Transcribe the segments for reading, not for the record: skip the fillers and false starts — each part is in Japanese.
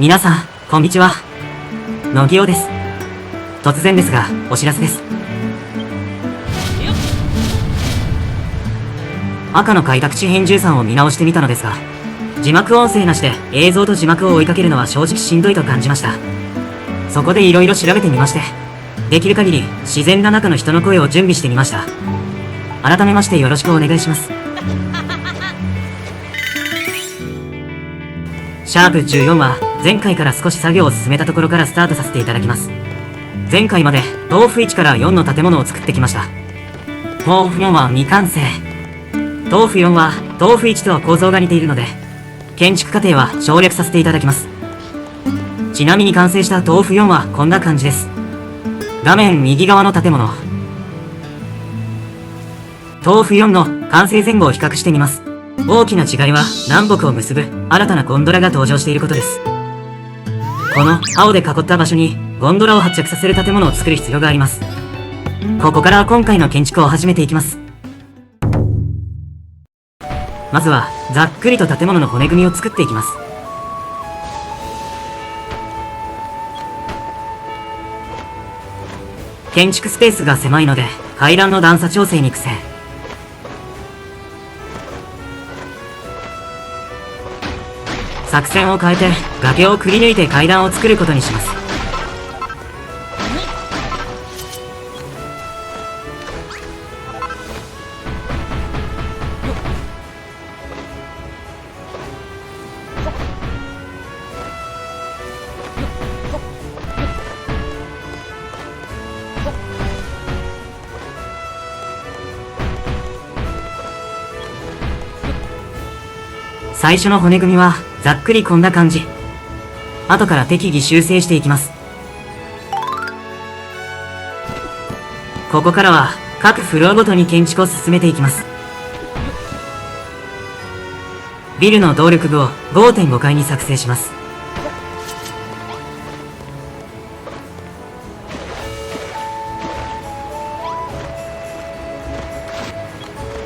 皆さん、こんにちは。乃木尾です。突然ですが、お知らせです。赤の開拓地編13を見直してみたのですが、字幕音声なしで映像と字幕を追いかけるのは正直しんどいと感じました。そこで色々調べてみまして、できる限り自然な中の人の声を準備してみました。改めましてよろしくお願いします。シャープ14は前回から少し作業を進めたところからスタートさせていただきます。前回まで豆腐1から4の建物を作ってきました。豆腐4は未完成。豆腐4は豆腐1と構造が似ているので、建築過程は省略させていただきます。ちなみに完成した豆腐4はこんな感じです。画面右側の建物。豆腐4の完成前後を比較してみます。大きな違いは南北を結ぶ新たなゴンドラが登場していることです。この青で囲った場所にゴンドラを発着させる建物を作る必要があります。ここからは今回の建築を始めていきます。まずはざっくりと建物の骨組みを作っていきます。建築スペースが狭いので階段の段差調整に苦戦。作戦を変えて崖をくり抜いて階段を作ることにします。最初の骨組みはざっくりこんな感じ。後から適宜修正していきます。ここからは各フロアごとに建築を進めていきます。ビルの動力具を 5.5 階に作成します。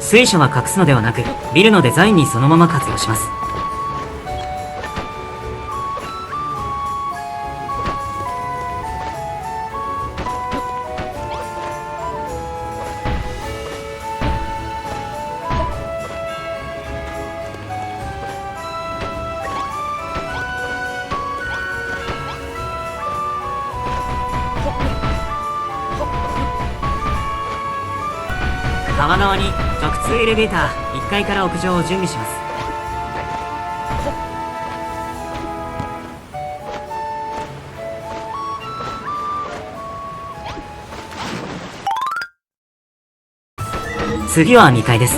水車は隠すのではなく、ビルのデザインにそのまま活用します。川側に直通エレベーター1階から屋上を準備します。次は2階です。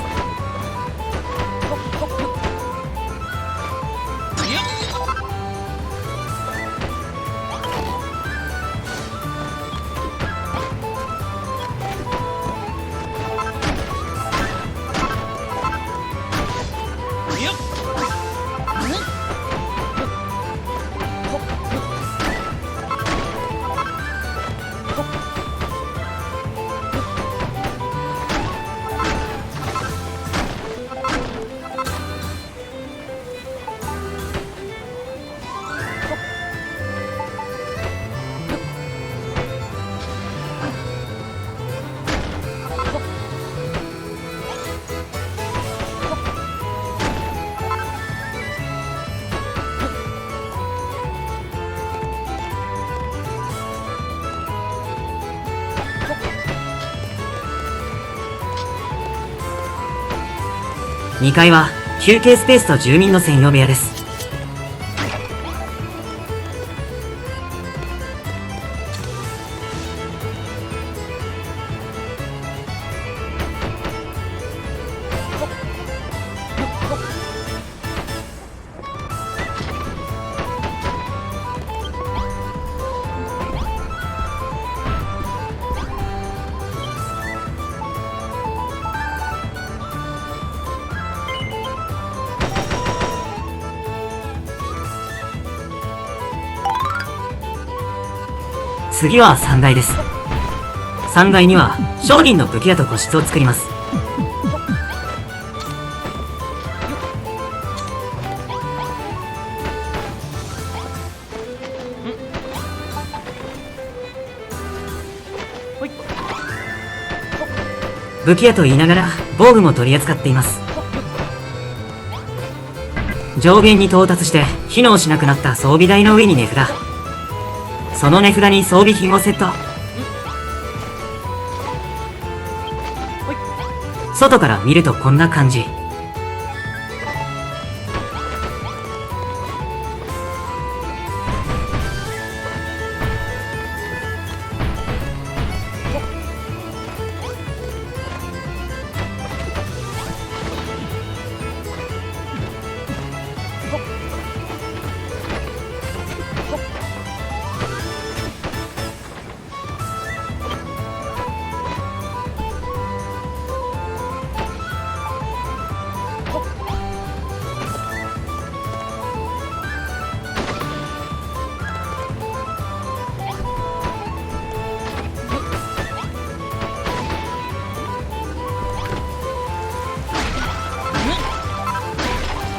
2階は休憩スペースと住民の専用部屋です。次は3階です。3階には商人の武器屋と個室を作ります。武器屋と言いながら防具も取り扱っています。上限に到達して機能しなくなった装備台の上に値札。その値札に装備品をセット。外から見るとこんな感じ。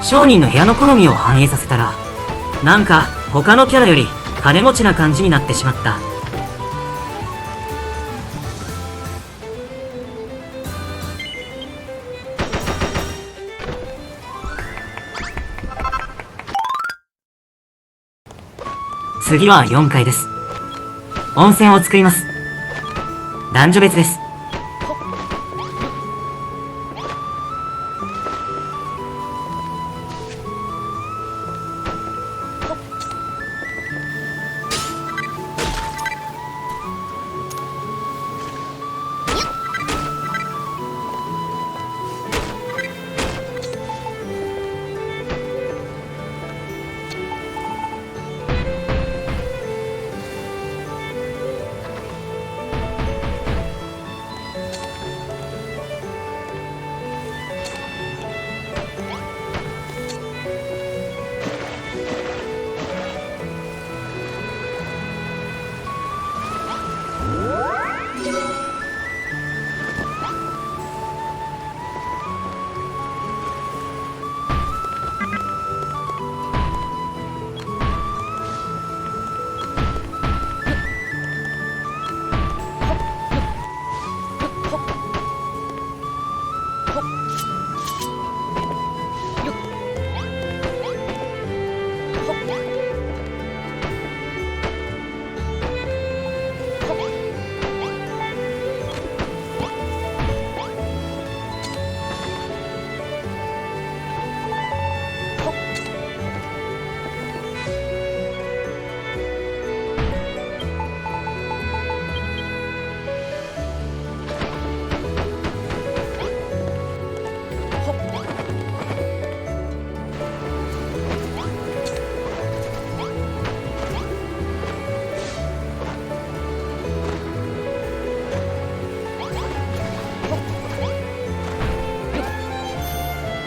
商人の部屋の好みを反映させたら、なんか他のキャラより金持ちな感じになってしまった。次は4階です。温泉を作ります。男女別です。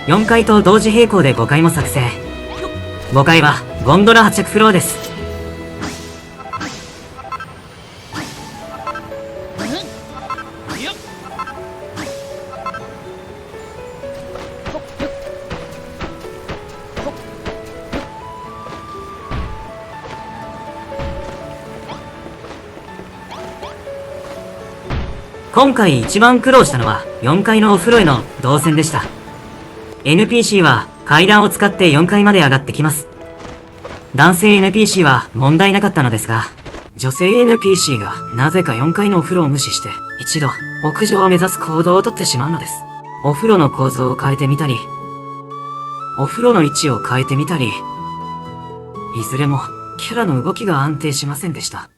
4階と同時並行で5階も作成。5階はゴンドラ発着フロアです。今回一番苦労したのは4階のお風呂への動線でした。NPC は階段を使って4階まで上がってきます。男性 NPC は問題なかったのですが、女性 NPC がなぜか4階のお風呂を無視して一度屋上を目指す行動をとってしまうのです。お風呂の構造を変えてみたり、お風呂の位置を変えてみたり、いずれもキャラの動きが安定しませんでした。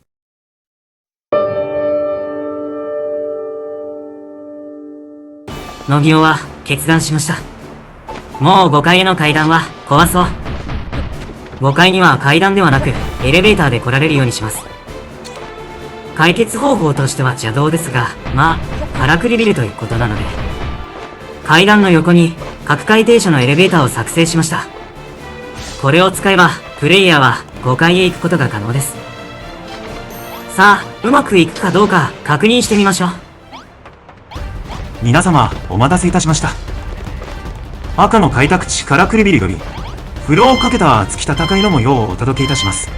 乃木尾は決断しました。もう5階への階段は壊そう。5階には階段ではなくエレベーターで来られるようにします。解決方法としては邪道ですが、まあ、からくりビルということなので、階段の横に各階停車のエレベーターを作成しました。これを使えば、プレイヤーは5階へ行くことが可能です。さあ、うまくいくかどうか確認してみましょう。皆様、お待たせいたしました。赤の開拓地からくりビルより、風呂をかけた月戦いの模様をお届けいたします。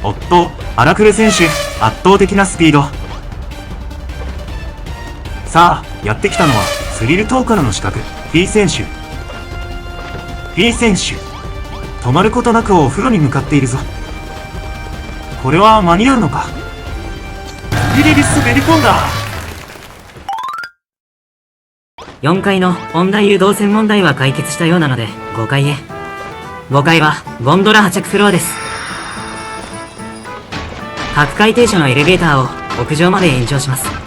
おっと、荒くれ選手、圧倒的なスピード。さあ、やってきたのは、スリル10からの資格、P 選手。P 選手。止まることなくお風呂に向かっているぞ。これは間に合うのか。ギリギリ滑り込んだ。4階の温帯誘導線問題は解決したようなので、5階へ。5階は、ゴンドラ破着フロアです。各階停車のエレベーターを屋上まで延長します。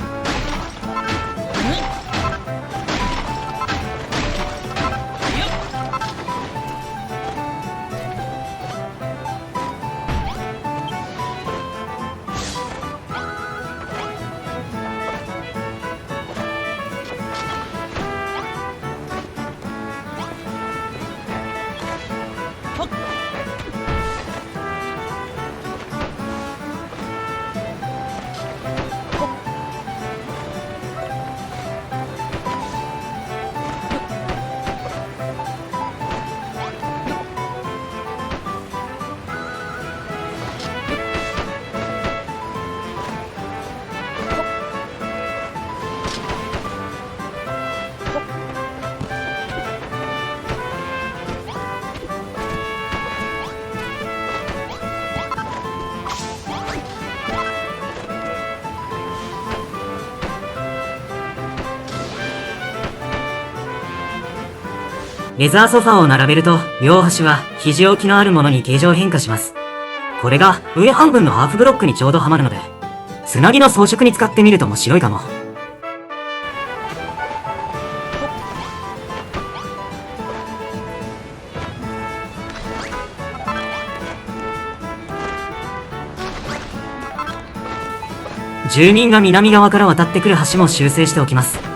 レザーソファーを並べると、両端は肘置きのあるものに形状変化します。これが上半分のハーフブロックにちょうどはまるので、つなぎの装飾に使ってみると面白いかも。住民が南側から渡ってくる橋も修正しておきます。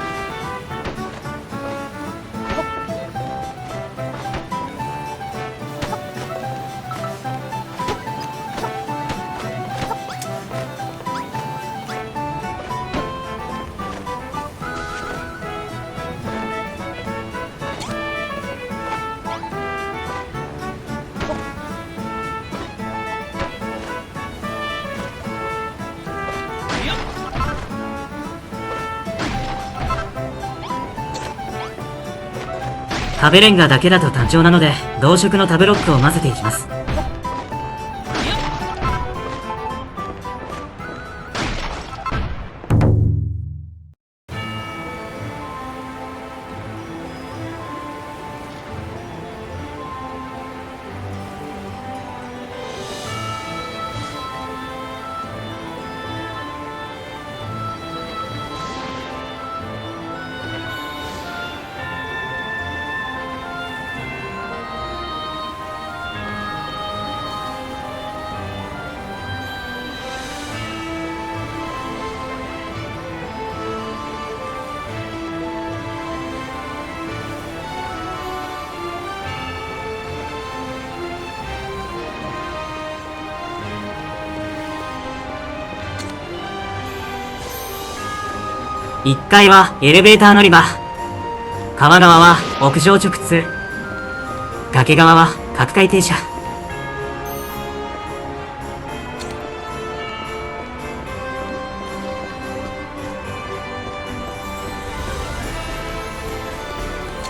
壁レンガだけだと単調なので、同色のタブロックを混ぜていきます。1階はエレベーター乗り場。川側は屋上直通。崖側は各階停車。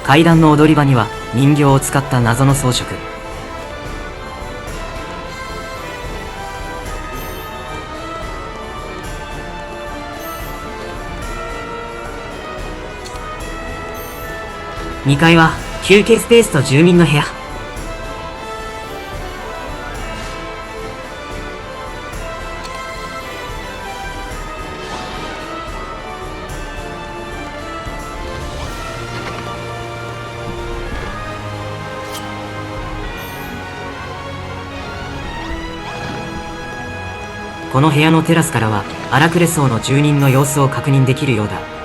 階段の踊り場には人形を使った謎の装飾。2階は休憩スペースと住民の部屋。この部屋のテラスからは荒クレ層の住人の様子を確認できるようだ。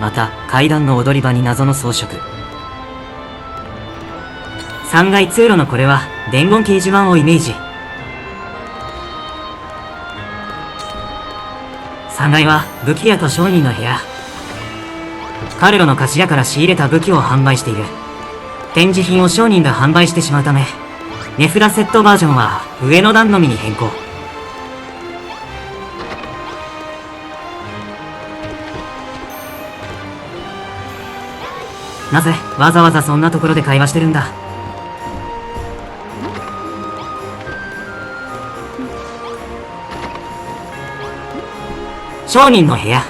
また階段の踊り場に謎の装飾。3階通路のこれは伝言掲示板をイメージ。3階は武器屋と商人の部屋。彼らの菓子屋から仕入れた武器を販売している。展示品を商人が販売してしまうため、ネフラセットバージョンは上の段のみに変更。なぜわざわざそんなところで会話してるんだ。商人の部屋。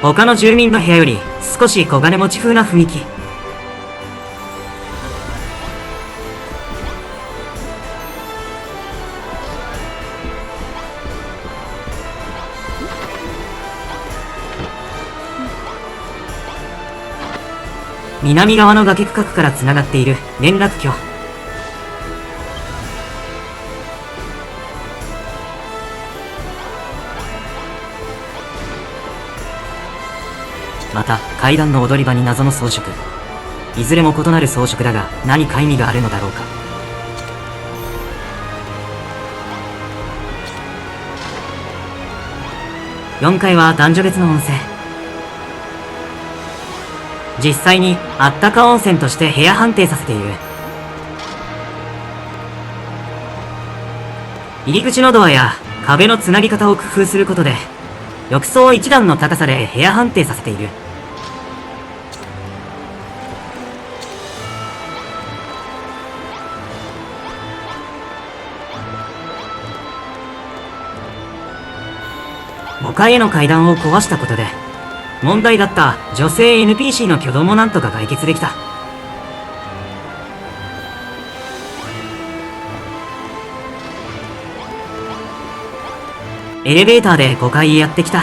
他の住民の部屋より少し小金持ち風な雰囲気。南側の崖区画からつながっている連絡橋。また階段の踊り場に謎の装飾。いずれも異なる装飾だが何か意味があるのだろうか。4階は男女別の温泉。実際にあったか温泉として部屋判定させている。入り口のドアや壁のつなぎ方を工夫することで浴槽1段の高さで部屋判定させている。5階への階段を壊したことで問題だった女性 NPC の挙動もなんとか解決できた。エレベーターで5階へやってきた。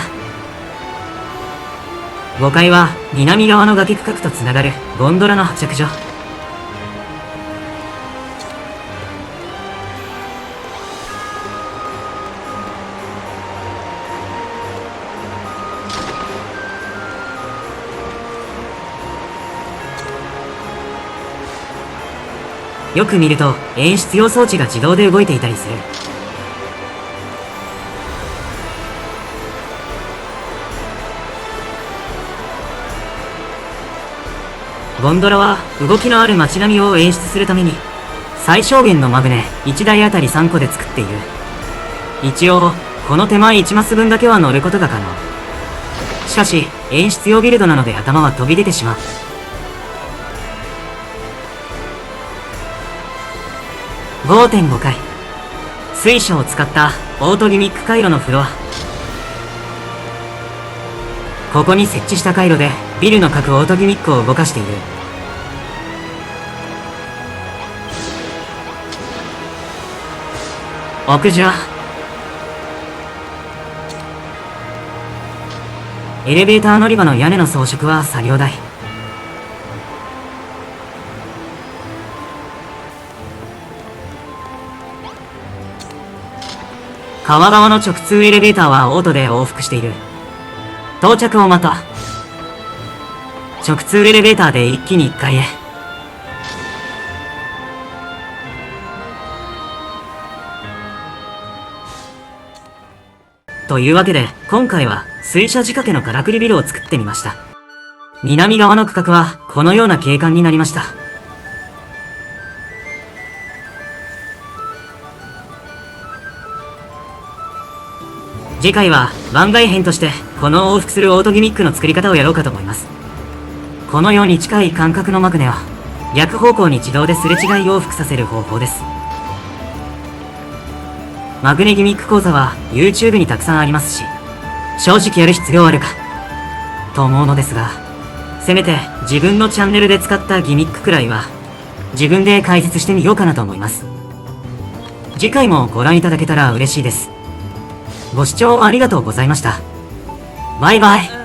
5階は南側の崖区画とつながるゴンドラの発着所。よく見ると演出用装置が自動で動いていたりする。ゴンドラは動きのある街並みを演出するために最小限のマグネ1台あたり3個で作っている。一応この手前1マス分だけは乗ることが可能。しかし演出用ビルドなので頭は飛び出てしまう。5.5 階。水車を使ったオートギミック回路のフロア。ここに設置した回路でビルの各オートギミックを動かしている。屋上。エレベーター乗り場の屋根の装飾は作業台。川側の直通エレベーターはオートで往復している。到着を待とう。直通エレベーターで一気に1階へ。というわけで今回は水車仕掛けのからくりビルを作ってみました。南側の区画はこのような景観になりました。次回は番外編としてこの往復するオートギミックの作り方をやろうかと思います。このように近い間隔のマグネを逆方向に自動ですれ違い往復させる方法です。マグネギミック講座は YouTube にたくさんありますし、正直やる必要あるかと思うのですが、せめて自分のチャンネルで使ったギミックくらいは自分で解説してみようかなと思います。次回もご覧いただけたら嬉しいです。ご視聴ありがとうございました。バイバイ。